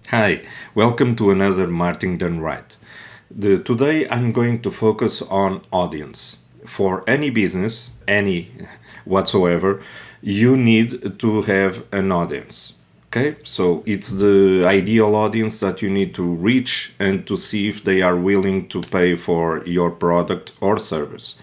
Hi, welcome to another Martin Done Right. Today I'm going to focus on audience. For any business, any whatsoever, you need to have an audience. Okay, so it's the ideal audience that you need to reach and to see if they are willing to pay for your product or service.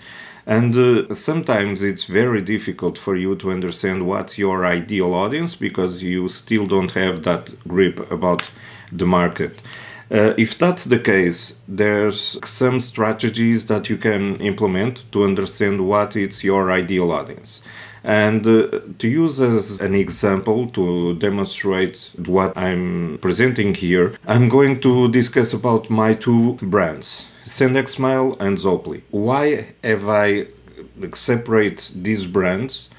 And sometimes it's very difficult for you to understand what's your ideal audience because you still don't have that grip about the market. If that's the case, there's some strategies that you can implement to understand what is your ideal audience. And to use as an example to demonstrate what I'm presenting here, I'm going to discuss about my two brands, SendXmail and Zopli. Why have I separate these brands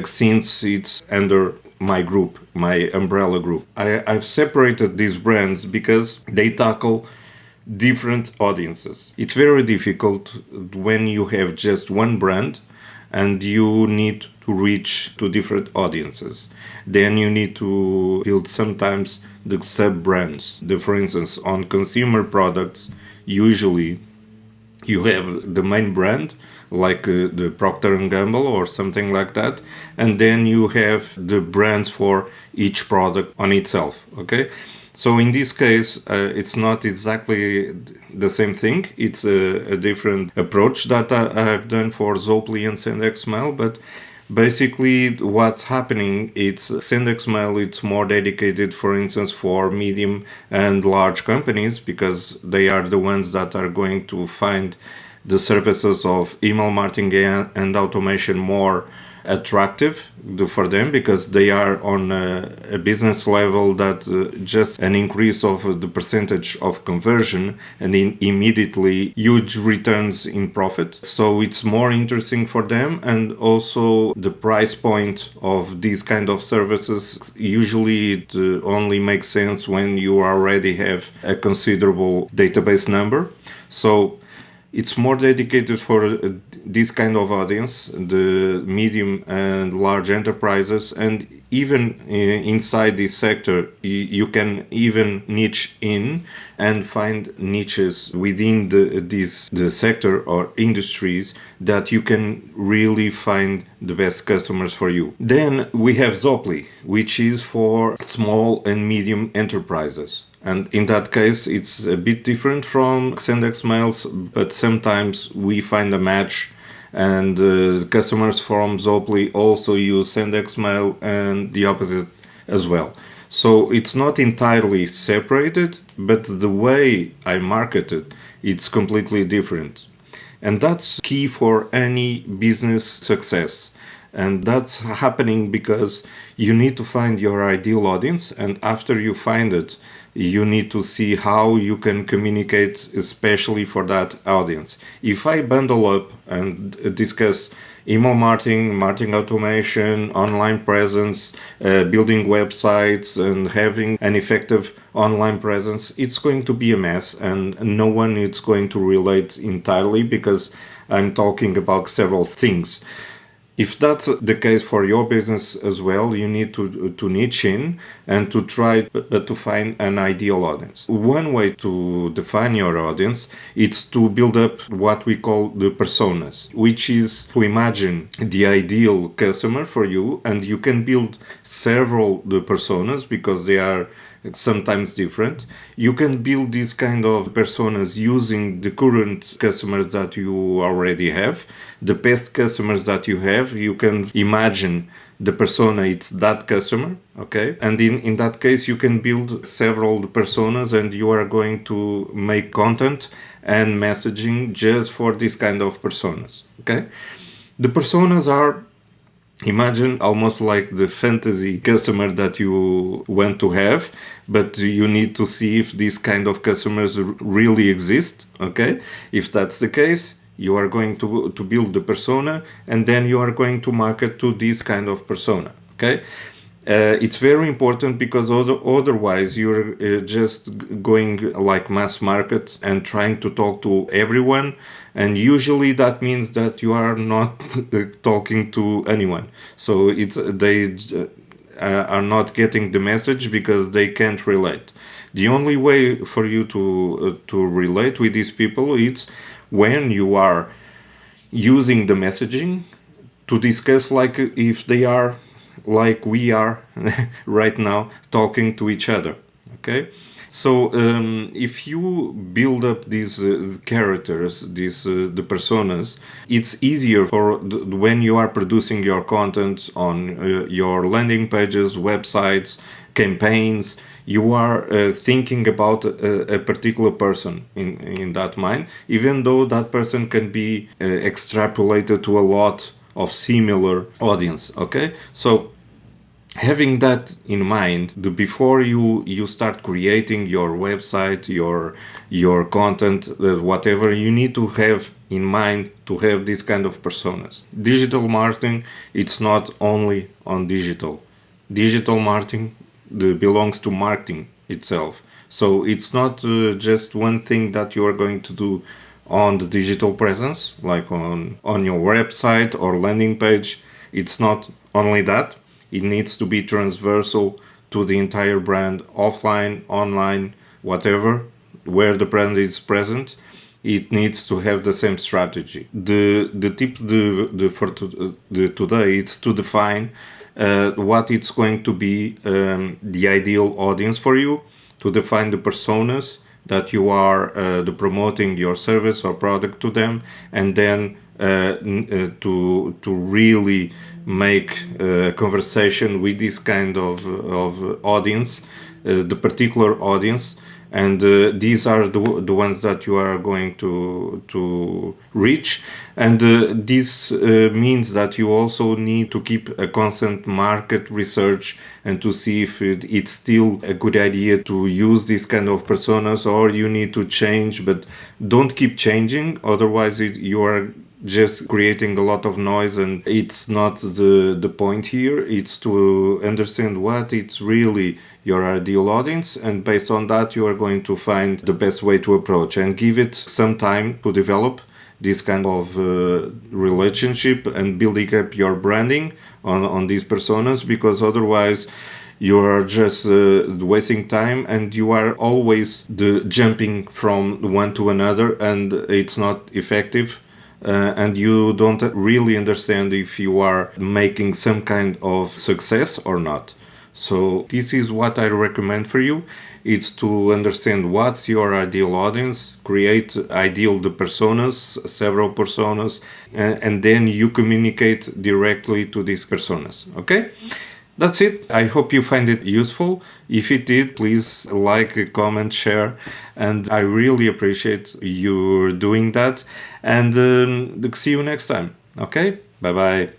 since it's under my group, my umbrella group? I've separated these brands because they tackle different audiences. It's very difficult when you have just one brand and you need to reach to different audiences. Then you need to build sometimes the sub brands. For instance, on consumer products, usually you have the main brand like the Procter and Gamble or something like that, and then you have the brands for each product on itself. Okay, so in this case, it's not exactly the same thing. It's a different approach that I have done for Zopli and SendXmail, but basically what's happening, it's SendXmail, it's more dedicated, for instance, for medium and large companies because they are the ones that are going to find the services of email marketing and automation more attractive for them because they are on a business level that just an increase of the percentage of conversion and immediately huge returns in profit. So it's more interesting for them, and also the price point of these kind of services, usually it only makes sense when you already have a considerable database number. So it's more dedicated for this kind of audience, the medium and large enterprises, and even inside this sector, you can even niche in and find niches within the sector or industries that you can really find the best customers for you. Then we have Zopli, which is for small and medium enterprises. And in that case, it's a bit different from SendXmails, but sometimes we find a match, and customers from Zopli also use SendXmail and the opposite as well. So it's not entirely separated, but the way I market it, it's completely different. And that's key for any business success. And that's happening because you need to find your ideal audience, and after you find it, you need to see how you can communicate, especially for that audience. If I bundle up and discuss email marketing, marketing automation, online presence, building websites, and having an effective online presence, it's going to be a mess, and no one is going to relate entirely because I'm talking about several things. If that's the case for your business as well, you need to niche in and to try to find an ideal audience. One way to define your audience is to build up what we call the personas, which is to imagine the ideal customer for you, and you can build several the personas because they are sometimes different. You can build these kind of personas using the current customers that you already have, the past customers that you have. You can imagine the persona, it's that customer, okay? And in that case, you can build several personas, and you are going to make content and messaging just for this kind of personas, okay? The personas are, imagine almost like the fantasy customer that you want to have, but you need to see if these kind of customers really exist. Okay, if that's the case, you are going to build the persona, and then you are going to market to this kind of persona. Okay, it's very important because otherwise you're just going like mass market and trying to talk to everyone, and usually that means that you are not talking to anyone. So they are not getting the message because they can't relate. The only way for you to relate with these people is when you are using the messaging to discuss, like if they are like we are right now talking to each other. Okay, so if you build up these characters, these the personas, it's easier for when you are producing your content on your landing pages, websites, campaigns. You are thinking about a particular person in that mind, even though that person can be extrapolated to a lot of similar audience. Okay, so having that in mind, before you start creating your website, your content, whatever, you need to have in mind to have this kind of personas. Digital marketing, it's not only on digital marketing belongs to marketing itself. So it's not just one thing that you are going to do on the digital presence, like on your website or landing page. It's not only that. It needs to be transversal to the entire brand, offline, online, whatever, where the brand is present. It needs to have the same strategy. The tip for today is to define what it's going to be the ideal audience for you, to define the personas that you are promoting your service or product to them, and then to really make a conversation with this kind of audience, the particular audience, and these are the ones that you are going to reach. And this means that you also need to keep a constant market research and to see if it's still a good idea to use this kind of personas, or you need to change, but don't keep changing, otherwise you are just creating a lot of noise, and it's not the point here. It's to understand what it's really your ideal audience, and based on that you are going to find the best way to approach, and give it some time to develop this kind of relationship and building up your branding on these personas, because otherwise you are just wasting time, and you are always jumping from one to another, and it's not effective. And you don't really understand if you are making some kind of success or not. So this is what I recommend for you. It's to understand what's your ideal audience, create ideal the personas, several personas, and then you communicate directly to these personas. Okay? That's it. I hope you find it useful. If it did, please like, comment, share, and I really appreciate you doing that. And see you next time. Okay? Bye bye.